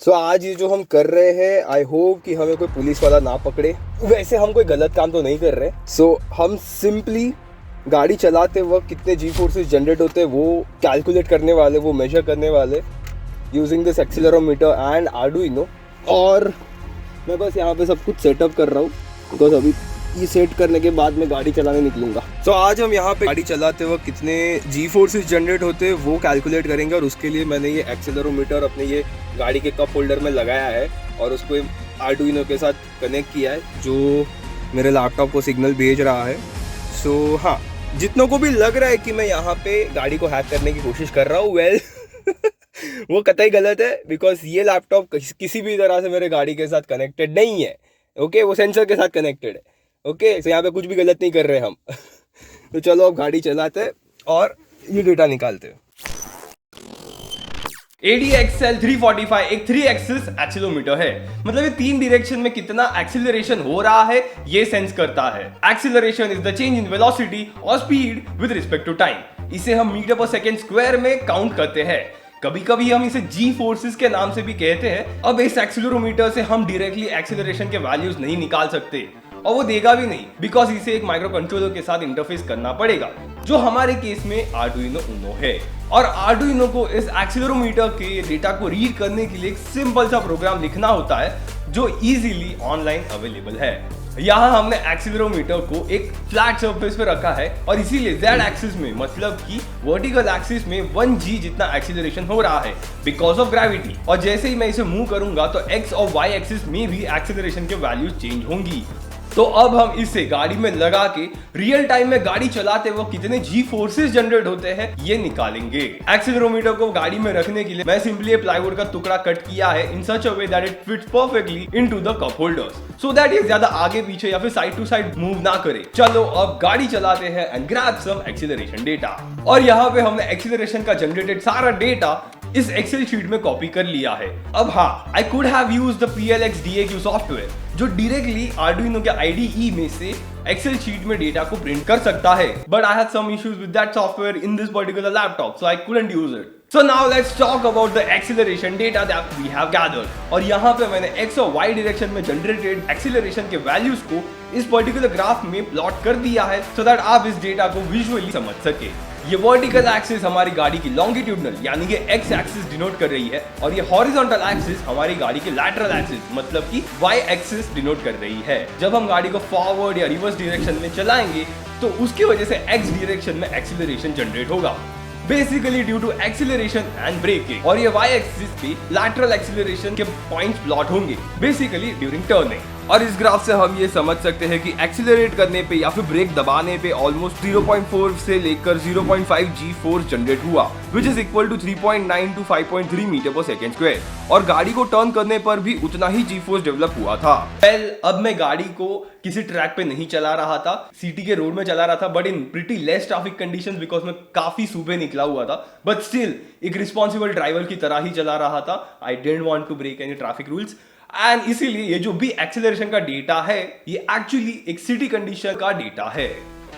सो आज ये जो हम कर रहे हैं, आई होप कि हमें कोई पुलिस वाला ना पकड़े। वैसे हम कोई गलत काम तो नहीं कर रहे। हम सिंपली गाड़ी चलाते वक्त कितने जी फोर्सेस जनरेट होते हैं वो कैलकुलेट करने वाले, वो मेजर करने वाले using this accelerometer and Arduino. और मैं बस यहाँ पे सब कुछ सेटअप कर रहा हूँ बिकॉज अभी ये सेट करने के बाद मैं गाड़ी चलाने निकलूंगा। आज हम यहाँ पे गाड़ी चलाते वक्त कितने जी फोर्सेस जनरेट होते हैं वो कैलकुलेट करेंगे, और उसके लिए मैंने ये एक्सेलरोमीटर अपने ये गाड़ी के कप होल्डर में लगाया है और उसको आर्डुइनो के साथ कनेक्ट किया है जो मेरे लैपटॉप को सिग्नल भेज रहा है। हाँ, जितनों को भी लग रहा है कि मैं यहाँ पे गाड़ी को हैक करने की कोशिश कर रहा हूँ, वेल वो कतई गलत है बिकॉज ये लैपटॉप किसी भी तरह से मेरे गाड़ी के साथ कनेक्टेड नहीं है। ओके, वो सेंसर के साथ कनेक्टेड है। ओके, तो यहाँ पे कुछ भी गलत नहीं कर रहे हम। तो चलो अब गाड़ी चलाते हैं और ये डेटा निकालते हैं। ADXL 345 एक 3 एक्सिस एक्सीलरोमीटर है। मतलब ये 3 डायरेक्शन में कितना एक्सीलरेशन हो रहा है ये सेंस करता है। Acceleration is the change in velocity और speed with respect to time. इसे हम मीटर पर सेकेंड स्क्वायर में काउंट करते हैं। कभी कभी हम इसे जी फोर्सेस के नाम से भी कहते हैं। अब इस एक्सीलरोमीटर से हम डायरेक्टली एक्सीलरेशन के वैल्यूज नहीं निकाल सकते और वो देगा भी नहीं बिकॉज इसे एक माइक्रो कंट्रोलर के साथ इंटरफेस करना पड़ेगा जो हमारे केस में आर्डुइनो उनो है। और आर्डुइनो को इस एक्सीलरोमीटर के डेटा को रीड करने के लिए एक सिंपल सा प्रोग्राम लिखना होता है जो इजीली ऑनलाइन अवेलेबल है। यहाँ हमने एक्सीलरोमीटर को एक फ्लैट सरफेस पे रखा है और इसीलिए जेड एक्सिस में मतलब कि वर्टिकल एक्सिस में 1g जितना एक्सीलरेशन हो रहा है बिकॉज ऑफ ग्रेविटी। और जैसे ही मैं इसे मूव करूंगा तो x और y एक्सिस में भी एक्सीलरेशन के वैल्यूज चेंज होंगी। तो अब हम इसे गाड़ी में लगा के रियल टाइम में गाड़ी चलाते वक्त कितने जी फोर्सेस जनरेट होते हैं ये निकालेंगे। एक्सीलरोमीटर को गाड़ी में रखने के लिए मैं सिंपली प्लाईवुड का टुकड़ा कट किया है in such a way that it fits perfectly into the cup holders so that ये ज्यादा आगे पीछे या फिर साइड टू साइड मूव ना करे। चलो अब गाड़ी चलाते हैं and grab some acceleration data. और यहाँ पे हमने एक्सीलरेशन का जनरेटेड सारा डेटा इस एक्सेल शीट में कॉपी कर लिया है। अब हाँ, I could have used the PLX DAQ software जो डायरेक्टली आर्डुइनो के IDE में से एक्सेल शीट में डेटा को प्रिंट कर सकता है, but I had some issues with that software in this particular laptop so I couldn't use it. So now let's talk about the acceleration data that we have gathered. और यहाँ पे मैंने x और y direction में generated acceleration के values को इस particular graph में प्लॉट कर दिया है so that आप इस डेटा को विजुअली समझ सके। ये वर्टिकल एक्सिस हमारी गाड़ी की लॉन्गिट्यूडनल यानी कि x एक्सिस डिनोट कर रही है और ये हॉरिजॉन्टल एक्सिस हमारी गाड़ी की लैटरल एक्सिस मतलब कि y एक्सिस डिनोट कर रही है। जब हम गाड़ी को फॉरवर्ड या रिवर्स डायरेक्शन में चलाएंगे तो उसकी वजह से x डायरेक्शन में एक्सीलरेशन जनरेट होगा basically due to acceleration and braking. और ये y एक्सिस पे लैटरल एक्सीलरेशन के पॉइंट्स प्लॉट होंगे बेसिकली ड्यूरिंग टर्निंग। और इस ग्राफ से हम ये समझ सकते हैं कि एक्सीलरेट करने पे या फिर ब्रेक दबाने पे ऑलमोस्ट 0.4 से लेकर 0.5 जी फोर्स जनरेट हुआ which is equal to 3.9 to 5.3 metre per second square. और गाड़ी को टर्न करने पर भी उतना ही जी फोर्स डेवलप हुआ था। अब मैं गाड़ी को किसी ट्रैक पे नहीं चला रहा था, सिटी के रोड में चला रहा था but in pretty less traffic conditions because मैं काफी सुबह निकला हुआ था, बट स्टिल एक रिस्पॉन्सिबल ड्राइवर की तरह ही चला रहा था। I didn't want to break any traffic rules and इसीलिए ये जो भी एक्सीलरेशन का डेटा है ये एक्चुअली एक सिटी कंडीशन का डेटा है।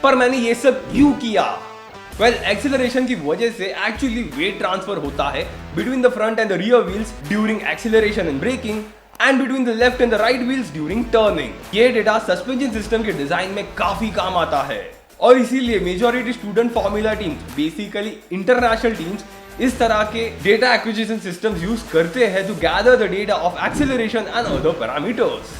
पर मैंने ये सब क्यों किया? वेल, एक्सीलरेशन की वजह से एक्चुअली वेट ट्रांसफर होता है between the front and the rear wheels during acceleration and braking and between the left and the right wheels during turning. ये डेटा सस्पेंशन सिस्टम के डिजाइन में काफी काम आता है और इसीलिए majority student formula teams basically international teams इस तरह के डेटा एक्विजिशन सिस्टम्स यूज करते हैं to gather the data of acceleration and other parameters,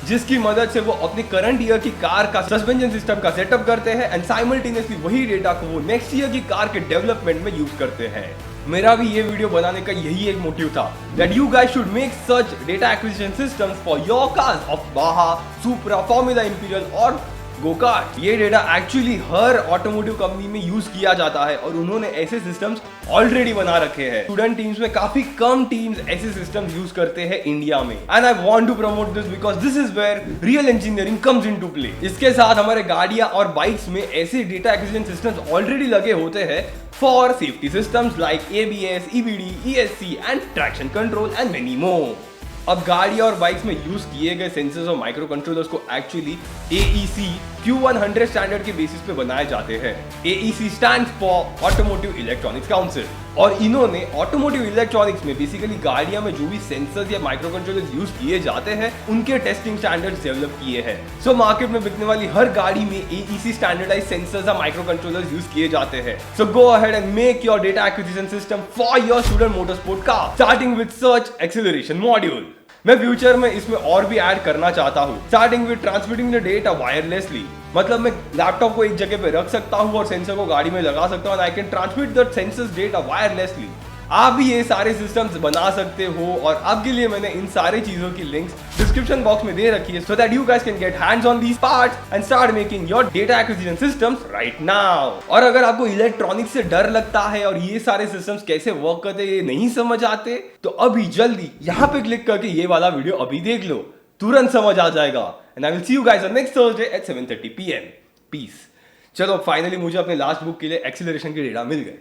जिसकी मदद से वो अपने करंट ईयर की कार का सस्पेंशन सिस्टम का सेटअप करते हैं एंड साइमल्टेनियसली वही डेटा को वो नेक्स्ट ईयर की कार के डेवलपमेंट में यूज करते हैं। मेरा भी ये वीडियो बनाने का यही एक मोटिव था that you guys should make such data acquisition systems for your cars of Baja, Supra, Formula Imperial और गोकार्ट। ये डेटा एक्चुअली हर ऑटोमोटिव कंपनी में यूज किया जाता है और उन्होंने ऐसे सिस्टम्स ऑलरेडी बना रखे हैं। स्टूडेंट टीम्स में काफी कम टीम्स ऐसे सिस्टम्स यूज करते हैं इंडिया में and I want to promote this because this is where real engineering comes into play. इसके साथ हमारे गाड़ियां और बाइक्स में ऐसे डेटा एक्विजिशन सिस्टम्स ऑलरेडी लगे होते हैं for safety systems like ABS, EBD, ESC and traction control and many more. अब गाड़ी और बाइक्स में यूज किए गए सेंसर्स और माइक्रो कंट्रोलर्स को एक्चुअली AEC Q100 स्टैंडर्ड के बेसिस पे बनाए जाते हैं। AEC stands for automotive electronics council, और इन्होंने ऑटोमोटिव इलेक्ट्रॉनिक्स में बेसिकली गाड़ियां में जो भी सेंसर्स या माइक्रो कंट्रोलर्स यूज किए जाते हैं उनके टेस्टिंग स्टैंडर्ड्स डेवलप किए हैं। सो मार्केट में बिकने वाली हर गाड़ी में AEC स्टैंडर्डाइज्ड सेंसर्स या माइक्रो कंट्रोलर्स यूज किए जाते हैं। So go ahead and make your data acquisition system for your student motorsport car starting with search acceleration module. मैं फ्यूचर में इसमें और भी ऐड करना चाहता हूँ, starting with transmitting the data wirelessly. मतलब मैं लैपटॉप को एक जगह पे रख सकता हूँ और सेंसर को गाड़ी में लगा सकता हूँ, and I can transmit the sensors data wirelessly. आप भी ये सारे सिस्टम्स बना सकते हो, और आपके लिए मैंने इन सारी चीजों की लिंक्स डिस्क्रिप्शन बॉक्स में दे रखी है, so that you guys can get hands on these parts and start making your data acquisition systems right now. और अगर आपको इलेक्ट्रॉनिक्स से डर लगता है और ये सारे सिस्टम्स कैसे वर्क करते हैं ये नहीं समझ आते, तो अभी जल्दी यहाँ पे क्लिक करके ये वाला वीडियो अभी देख लो, तुरंत समझ आ जाएगा। And I will see you guys on next Thursday at 7:30 PM। Peace. चलो फाइनली मुझे अपने लास्ट बुक के लिए एक्सीलरेशन के डेटा मिल गए।